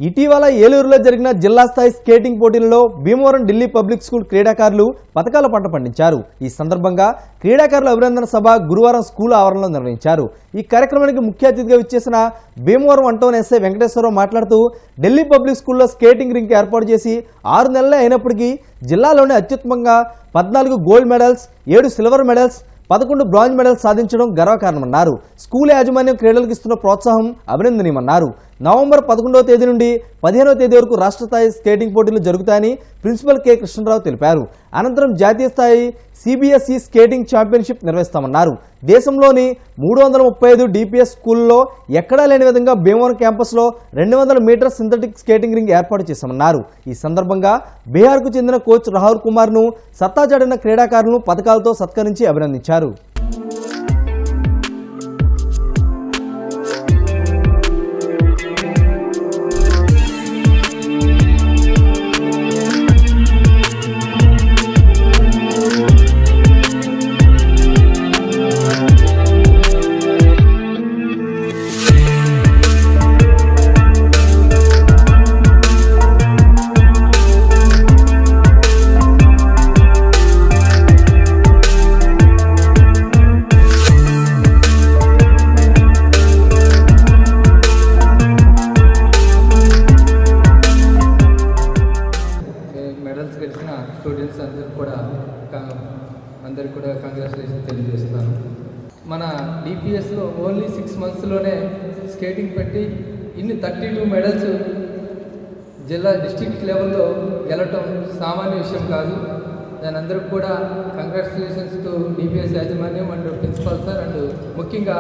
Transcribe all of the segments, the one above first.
ఇటీవల ఏలూరులో జరిగిన జిల్లా స్థాయి స్కేటింగ్ పోటీలలో భీమవరం ఢిల్లీ పబ్లిక్ స్కూల్ క్రీడాకారులు పతకాల పంట పండించారు. ఈ సందర్భంగా క్రీడాకారుల అభినందన సభ గురువారం స్కూల్ ఆవరణలో నిర్వహించారు. ఈ కార్యక్రమానికి ముఖ్య అతిథిగా విచ్చేసిన భీమవరం అంటోన్ ఎస్ఐ వెంకటేశ్వరరావు మాట్లాడుతూ ఢిల్లీ పబ్లిక్ స్కూల్లో స్కేటింగ్ రింక్ ఏర్పాటు చేసి 6 నెలలే అయినప్పటికీ జిల్లాలోనే అత్యుత్తమంగా 14 gold medals, 7 silver medals, 11 bronze medals సాధించడం గర్వకారణమన్నారు. స్కూల్ యాజమాన్యం క్రీడలకు ఇస్తున్న ప్రోత్సాహం అభినందనీయమన్నారు. నవంబర్ 11వ తేదీ నుండి 15వ తేదీ వరకు రాష్ట్ర స్థాయి స్కేటింగ్ పోటీలు జరుగుతాయని ప్రిన్సిపల్ కె కృష్ణరావు తెలిపారు. అనంతరం జాతీయ స్థాయి సిబిఎస్ఈ స్కేటింగ్ ఛాంపియన్షిప్ నిర్వహిస్తామన్నారు. దేశంలోని 335 డిపిఎస్ స్కూల్లో ఎక్కడా లేని విధంగా భీమవరం క్యాంపస్లో 200 మీటర్ సింథటిక్ స్కేటింగ్ రింగ్ ఏర్పాటు చేశామన్నారు. ఈ సందర్భంగా బీహార్కు చెందిన కోచ్ రాహుల్ కుమార్ను సత్తాచాటిన క్రీడాకారులను పథకాలతో సత్కరించి అభినందించారు. స్టూడెంట్స్ అందరికి కూడా కంగ్రాచులేషన్ తెలియజేస్తున్నాను. మన డిపిఎస్లో ఓన్లీ 6 మంత్స్లోనే స్కేటింగ్ పెట్టి ఇన్ని 32 మెడల్స్ జిల్లా డిస్ట్రిక్ట్ లెవెల్లో గెలవటం సామాన్య విషయం కాదు. దాని అందరికి కూడా కంగ్రాచులేషన్స్ టు డిపిఎస్ యాజమాన్యం అండ్ ప్రిన్సిపాల్ సార్ అండ్ ముఖ్యంగా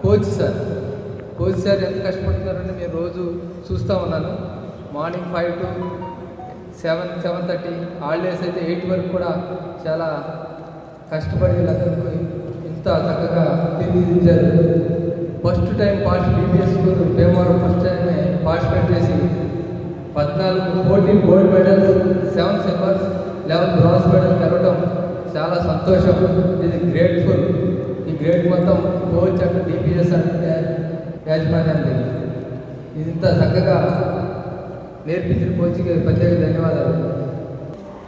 కోచ్ సార్ ఎంత కష్టపడుతున్నారని నేను రోజు చూస్తూ ఉన్నాను. మార్నింగ్ 5 to 7:30 హాలిడేస్ అయితే 8 వరకు కూడా చాలా కష్టపడి వీళ్ళందరికీ ఇంత చక్కగా తీర్చిదిద్దారు. First time DPS school Bhimavaram first time participate చేసి 14 gold medals, 7 silvers, 11 bronze medal గెలవడం చాలా సంతోషం. ఇది గ్రేట్ఫుల్. ఈ గ్రేట్ మొత్తం కోచ్ అండ్ డిపిఎస్ అంటే యాజమాన్యాన్ని ఇది ఇంత చక్కగా నేర్పించిన కోచ్కి ప్రత్యేక ధన్యవాదాలు.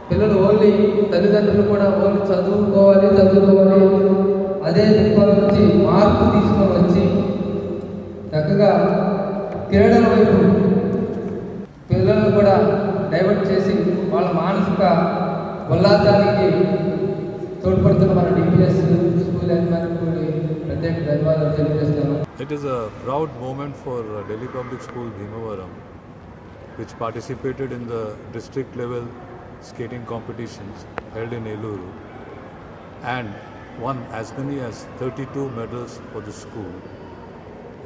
పిల్లలు ఓన్లీ తల్లిదండ్రులు కూడా ఓన్లీ చదువుకోవాలి అదే దృక్పథం నుంచి మార్పు తీసుకొని వచ్చి చక్కగా క్రీడల వైపు పిల్లలను కూడా డైవర్ట్ చేసి వాళ్ళ మానసిక ఉల్లాసానికి తోడ్పడుతున్న మన డిపిఎస్ స్కూల్ యాజమాన్యానికి ప్రత్యేక ధన్యవాదాలు తెలియజేస్తాను. It is a proud moment for Delhi Public School Bhimavaram, which participated in the district level skating competitions held in Eluru and won as many as 32 medals for the school,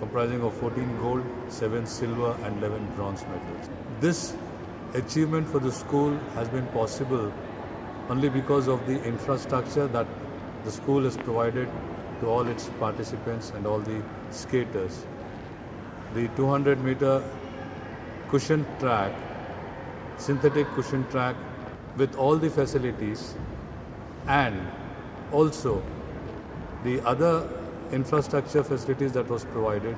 comprising of 14 gold, 7 silver and 11 bronze medals. This achievement for the school has been possible only because of the infrastructure that the school has provided to all its participants and all the skaters. The 200-meter cushion track, synthetic cushion track with all the facilities, and also the other infrastructure facilities that was provided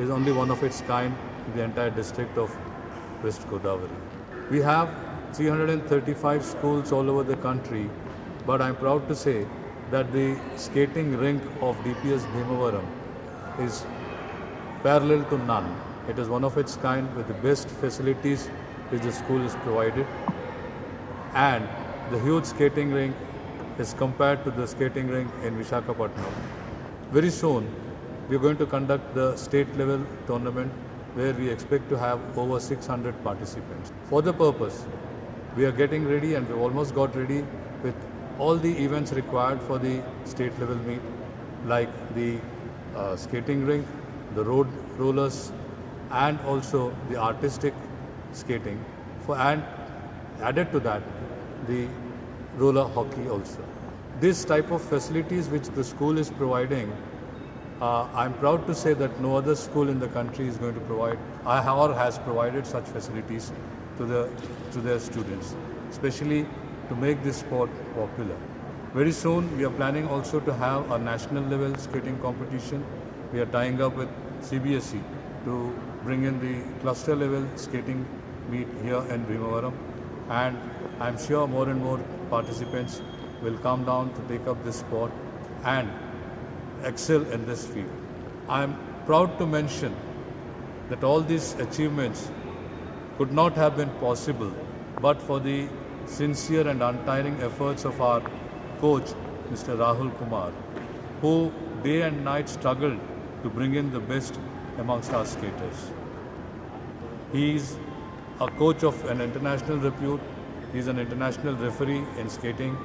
is only one of its kind in the entire district of West Godavari. We have 335 schools all over the country, but I'm proud to say that the skating rink of DPS Bhimavaram is parallel to none. It is one of its kind with the best facilities which the school is provided, and the huge skating rink is compared to the skating rink in Visakhapatnam. Very soon we are going to conduct the state level tournament where we expect to have over 600 participants. For the purpose, we are getting ready and we've almost got ready with all the events required for the state level meet, like the skating rink, the road rollers, and also the artistic skating, and added to that the roller hockey also. This type of facilities which the school is providing, I'm proud to say that no other school in the country is going to provide or has provided such facilities to their students, especially to make this sport popular. Very soon we are planning also to have a national level skating competition. We are tying up with CBSE to bring in the cluster level skating meet here in Bhimavaram, and I'm sure more and more participants will come down to take up this sport and excel in this field. I'm proud to mention that all these achievements could not have been possible but for the sincere and untiring efforts of our coach, Mr. Rahul Kumar, who day and night struggled to bring in the best amongst our skaters. He is a coach of an international repute. He is an international referee in skating,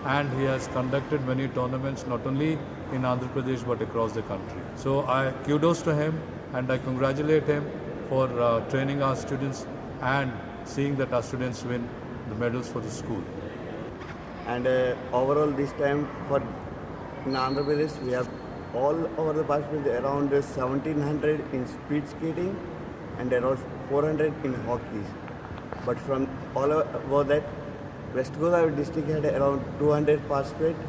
and he has conducted many tournaments not only in Andhra Pradesh but across the country. So I kudos to him and I congratulate him for training our students and seeing that our students win the medals for the school. And overall this time for in Andhra Pradesh we have all over the participants around 1700 in speed skating and around 400 in hockey. But from all over that, West Godavari district had around 200 participants,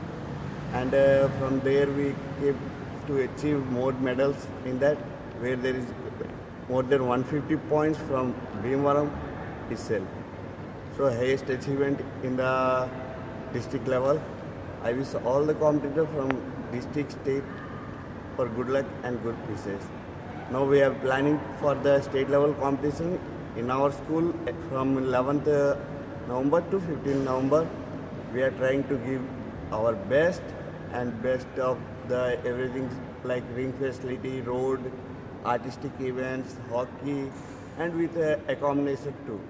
and from there we came to achieve more medals in that, where there is more than 150 points from Bhimavaram itself. So highest achievement in the district level. I wish all the competitors from district, state for good luck and good wishes. Now we are planning for the state level competition in our school from 11th November to 15th November. We are trying to give our best and best of the everything like ring facility, road, artistic events, hockey, and with a combination too.